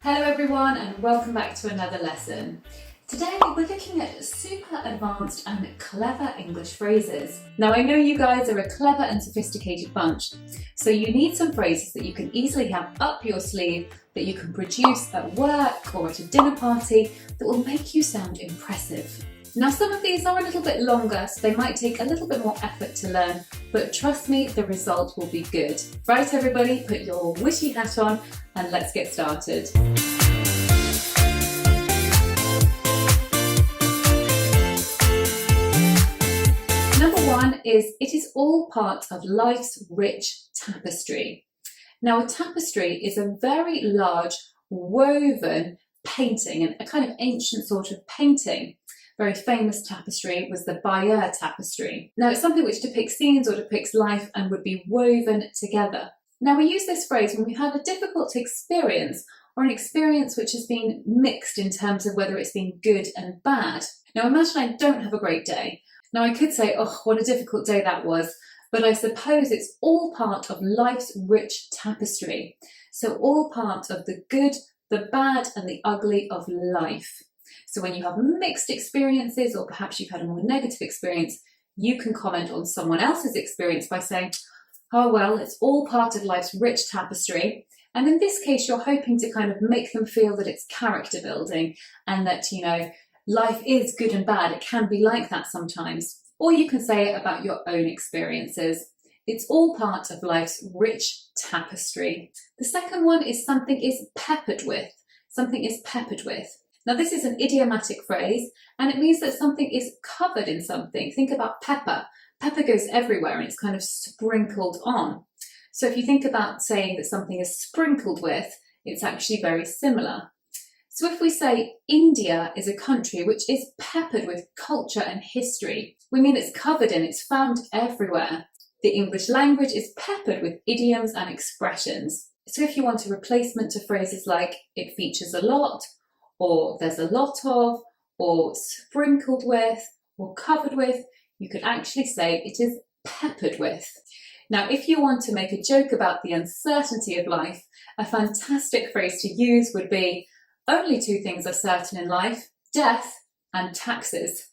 Hello everyone and welcome back to another lesson. Today we're looking at super advanced and clever English phrases. Now I know you guys are a clever and sophisticated bunch, so you need some phrases that you can easily have up your sleeve that you can produce at work or at a dinner party that will make you sound impressive. Now some of these are a little bit longer, so they might take a little bit more effort to learn, but trust me, the result will be good. Right everybody, put your witty hat on and let's get started. Number one is, it is all part of life's rich tapestry. Now a tapestry is a very large woven painting, and a kind of ancient sort of painting. Very famous tapestry was the Bayeux tapestry. Now it's something which depicts scenes or depicts life and would be woven together. Now we use this phrase when we've had a difficult experience or an experience which has been mixed in terms of whether it's been good and bad. Now imagine I don't have a great day. Now I could say, oh, what a difficult day that was, but I suppose it's all part of life's rich tapestry. So all part of the good, the bad and the ugly of life. So when you have mixed experiences, or perhaps you've had a more negative experience, you can comment on someone else's experience by saying, oh well, it's all part of life's rich tapestry. And in this case, you're hoping to kind of make them feel that it's character building and that, you know, life is good and bad. It can be like that sometimes. Or you can say it about your own experiences. It's all part of life's rich tapestry. The second one is something is peppered with. Something is peppered with. Now this is an idiomatic phrase and it means that something is covered in something. Think about pepper. Pepper goes everywhere and it's kind of sprinkled on. So if you think about saying that something is sprinkled with, it's actually very similar. So if we say India is a country which is peppered with culture and history, we mean it's covered in, it's found everywhere. The English language is peppered with idioms and expressions. So if you want a replacement to phrases like it features a lot, or there's a lot of, or sprinkled with, or covered with, you could actually say it is peppered with. Now, if you want to make a joke about the uncertainty of life, a fantastic phrase to use would be, only two things are certain in life, death and taxes.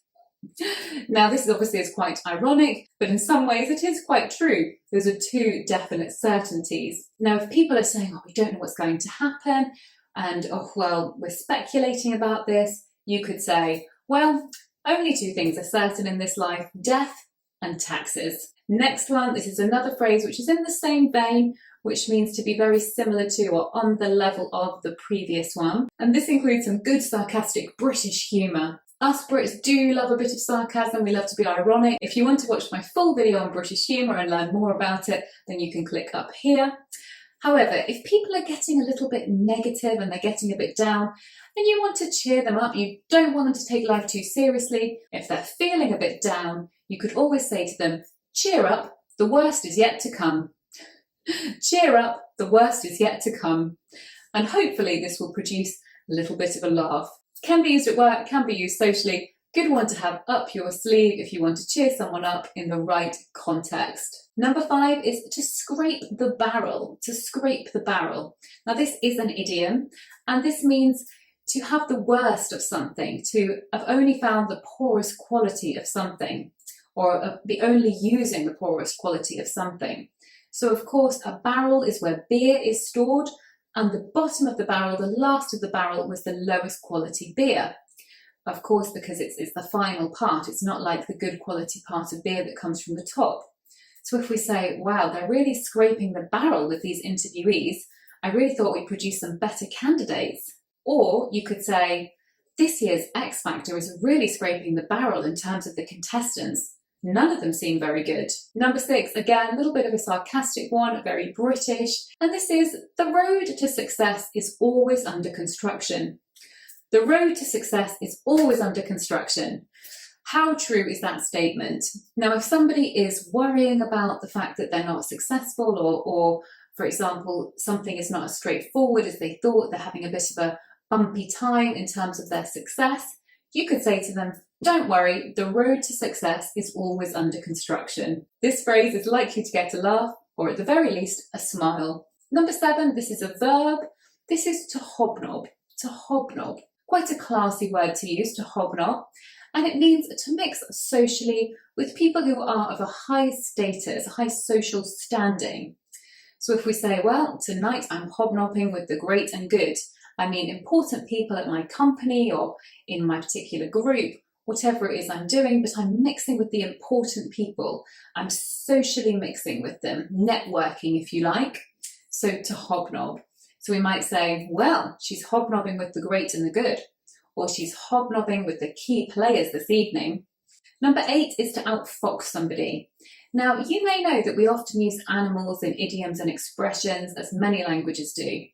Now, this obviously is quite ironic, but in some ways it is quite true. Those are two definite certainties. Now, if people are saying, oh, we don't know what's going to happen, and, oh, well, we're speculating about this, you could say, well, only two things are certain in this life, death and taxes. Next one, this is another phrase which is in the same vein, which means to be very similar to or on the level of the previous one. And this includes some good sarcastic British humour. Us Brits do love a bit of sarcasm, we love to be ironic. If you want to watch my full video on British humour and learn more about it, then you can click up here. However, if people are getting a little bit negative and they're getting a bit down, and you want to cheer them up, you don't want them to take life too seriously, if they're feeling a bit down, you could always say to them, cheer up, the worst is yet to come. Cheer up, the worst is yet to come. And hopefully this will produce a little bit of a laugh. Can be used at work, can be used socially. Good one to have up your sleeve if you want to cheer someone up in the right context. Number 5 is to scrape the barrel, to scrape the barrel. Now this is an idiom and this means to have the worst of something, to have only found the poorest quality of something, or be only using the poorest quality of something. So of course a barrel is where beer is stored, and the bottom of the barrel, the last of the barrel, was the lowest quality beer. Of course, because it's the final part, it's not like the good quality part of beer that comes from the top. So if we say, wow, they're really scraping the barrel with these interviewees, I really thought we'd produce some better candidates. Or you could say, this year's X Factor is really scraping the barrel in terms of the contestants. None of them seem very good. Number 6, again, a little bit of a sarcastic one, very British. And this is, the road to success is always under construction. The road to success is always under construction. How true is that statement? Now, if somebody is worrying about the fact that they're not successful or for example, something is not as straightforward as they thought, they're having a bit of a bumpy time in terms of their success, you could say to them, don't worry, the road to success is always under construction. This phrase is likely to get a laugh, or at the very least, a smile. Number 7, this is a verb. This is to hobnob, to hobnob. Quite a classy word to use, to hobnob. And it means to mix socially with people who are of a high status, a high social standing. So if we say, well, tonight I'm hobnobbing with the great and good, I mean important people at my company or in my particular group, whatever it is I'm doing, but I'm mixing with the important people. I'm socially mixing with them, networking if you like. So to hobnob. So we might say, well, she's hobnobbing with the great and the good, or she's hobnobbing with the key players this evening. Number 8 is to outfox somebody. Now, you may know that we often use animals in idioms and expressions, as many languages do.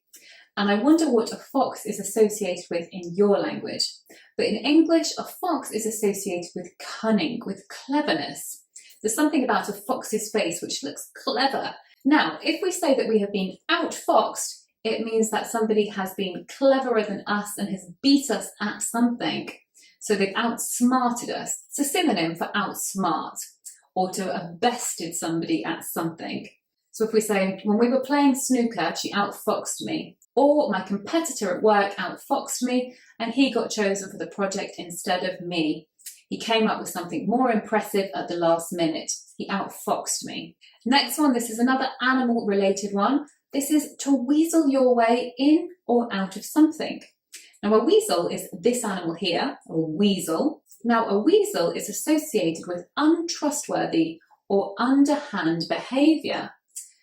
And I wonder what a fox is associated with in your language. But in English, a fox is associated with cunning, with cleverness. There's something about a fox's face which looks clever. Now, if we say that we have been outfoxed, it means that somebody has been cleverer than us and has beat us at something. So they've outsmarted us. It's a synonym for outsmart, or to have bested somebody at something. So if we say, when we were playing snooker, she outfoxed me. Or my competitor at work outfoxed me and he got chosen for the project instead of me. He came up with something more impressive at the last minute. He outfoxed me. Next one, this is another animal related one. This is to weasel your way in or out of something. Now a weasel is this animal here, a weasel. Now a weasel is associated with untrustworthy or underhand behaviour.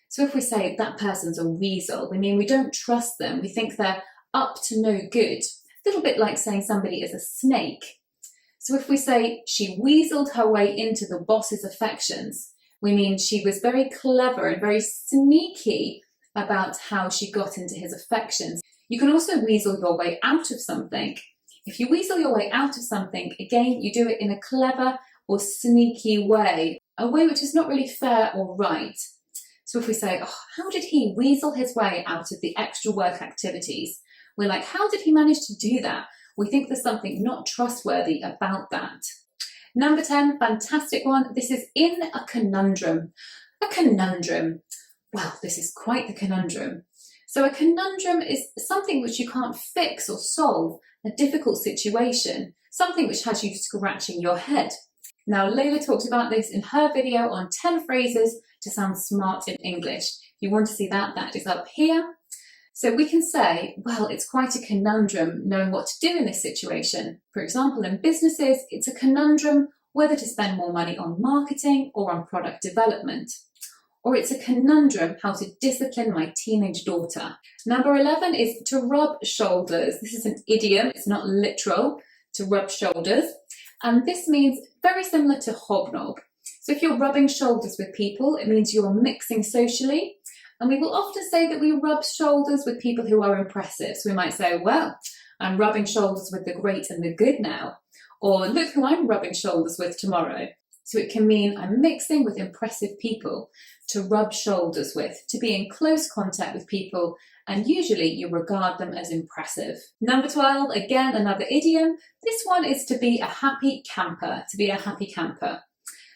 So if we say that person's a weasel, we mean we don't trust them. We think they're up to no good. A little bit like saying somebody is a snake. So if we say she weaseled her way into the boss's affections, we mean she was very clever and very sneaky about how she got into his affections. You can also weasel your way out of something. If you weasel your way out of something, again, you do it in a clever or sneaky way, a way which is not really fair or right. So if we say, oh, how did he weasel his way out of the extra work activities? We're like, how did he manage to do that? We think there's something not trustworthy about that. Number 10, fantastic one. This is in a conundrum. A conundrum. Well, this is quite the conundrum. So a conundrum is something which you can't fix or solve, a difficult situation, something which has you scratching your head. Now, Leila talked about this in her video on 10 phrases to sound smart in English. If you want to see that, that is up here. So we can say, well, it's quite a conundrum knowing what to do in this situation. For example, in businesses, it's a conundrum whether to spend more money on marketing or on product development. Or it's a conundrum how to discipline my teenage daughter. Number 11 is to rub shoulders. This is an idiom, it's not literal, to rub shoulders. And this means very similar to hobnob. So if you're rubbing shoulders with people, it means you're mixing socially. And we will often say that we rub shoulders with people who are impressive. So we might say, well, I'm rubbing shoulders with the great and the good now. Or look who I'm rubbing shoulders with tomorrow. So it can mean I'm mixing with impressive people, to rub shoulders with, to be in close contact with people, and usually you regard them as impressive. Number 12, again, another idiom. This one is to be a happy camper, to be a happy camper.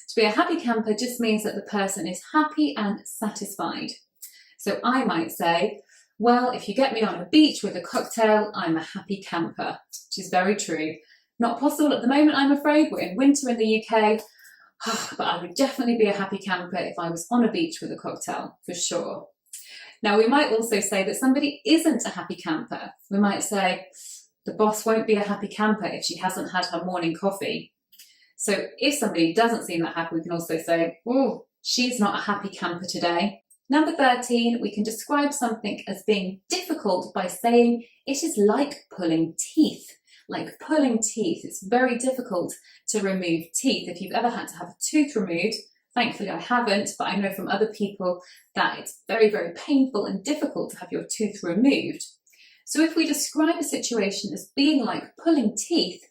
To be a happy camper just means that the person is happy and satisfied. So I might say, well, if you get me on a beach with a cocktail, I'm a happy camper, which is very true. Not possible at the moment, I'm afraid. We're in winter in the UK, but I would definitely be a happy camper if I was on a beach with a cocktail, for sure. Now, we might also say that somebody isn't a happy camper. We might say, the boss won't be a happy camper if she hasn't had her morning coffee. So if somebody doesn't seem that happy, we can also say, oh, she's not a happy camper today. Number 13, we can describe something as being difficult by saying it is like pulling teeth. Like pulling teeth. It's very difficult to remove teeth. If you've ever had to have a tooth removed, thankfully I haven't, but I know from other people that it's very, very painful and difficult to have your tooth removed. So if we describe a situation as being like pulling teeth,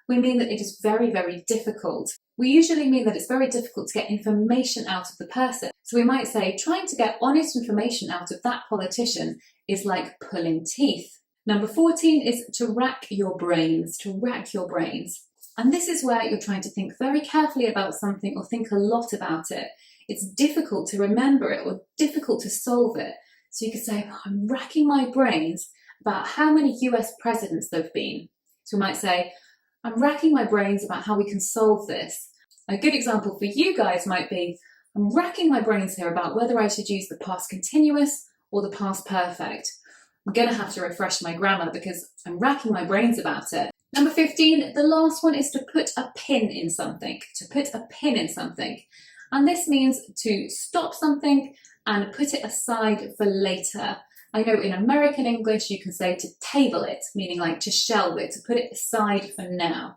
we mean that it is very, very difficult. We usually mean that it's very difficult to get information out of the person. So we might say trying to get honest information out of that politician is like pulling teeth. Number 14 is to rack your brains, to rack your brains. And this is where you're trying to think very carefully about something or think a lot about it. It's difficult to remember it or difficult to solve it. So you could say, oh, I'm racking my brains about how many US presidents there have been. So we might say, I'm racking my brains about how we can solve this. A good example for you guys might be, I'm racking my brains here about whether I should use the past continuous or the past perfect. I'm going to have to refresh my grammar because I'm racking my brains about it. Number 15, the last one is to put a pin in something. To put a pin in something. And this means to stop something and put it aside for later. I know in American English you can say to table it, meaning like to shelve it, to put it aside for now.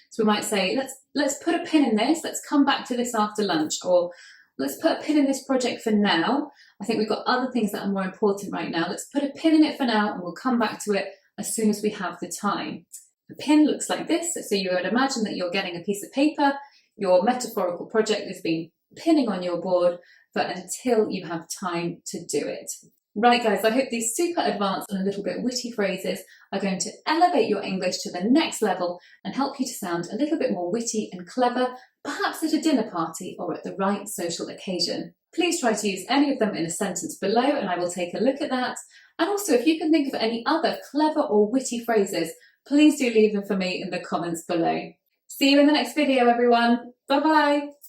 So we might say, let's put a pin in this, let's come back to this after lunch, or let's put a pin in this project for now. I think we've got other things that are more important right now. Let's put a pin in it for now and we'll come back to it as soon as we have the time. The pin looks like this, so you would imagine that you're getting a piece of paper, your metaphorical project has been pinning on your board until you have time to do it. Right guys, I hope these super advanced and a little bit witty phrases are going to elevate your English to the next level and help you to sound a little bit more witty and clever, perhaps at a dinner party or at the right social occasion. Please try to use any of them in a sentence below and I will take a look at that. And also if you can think of any other clever or witty phrases, please do leave them for me in the comments below. See you in the next video everyone. Bye bye.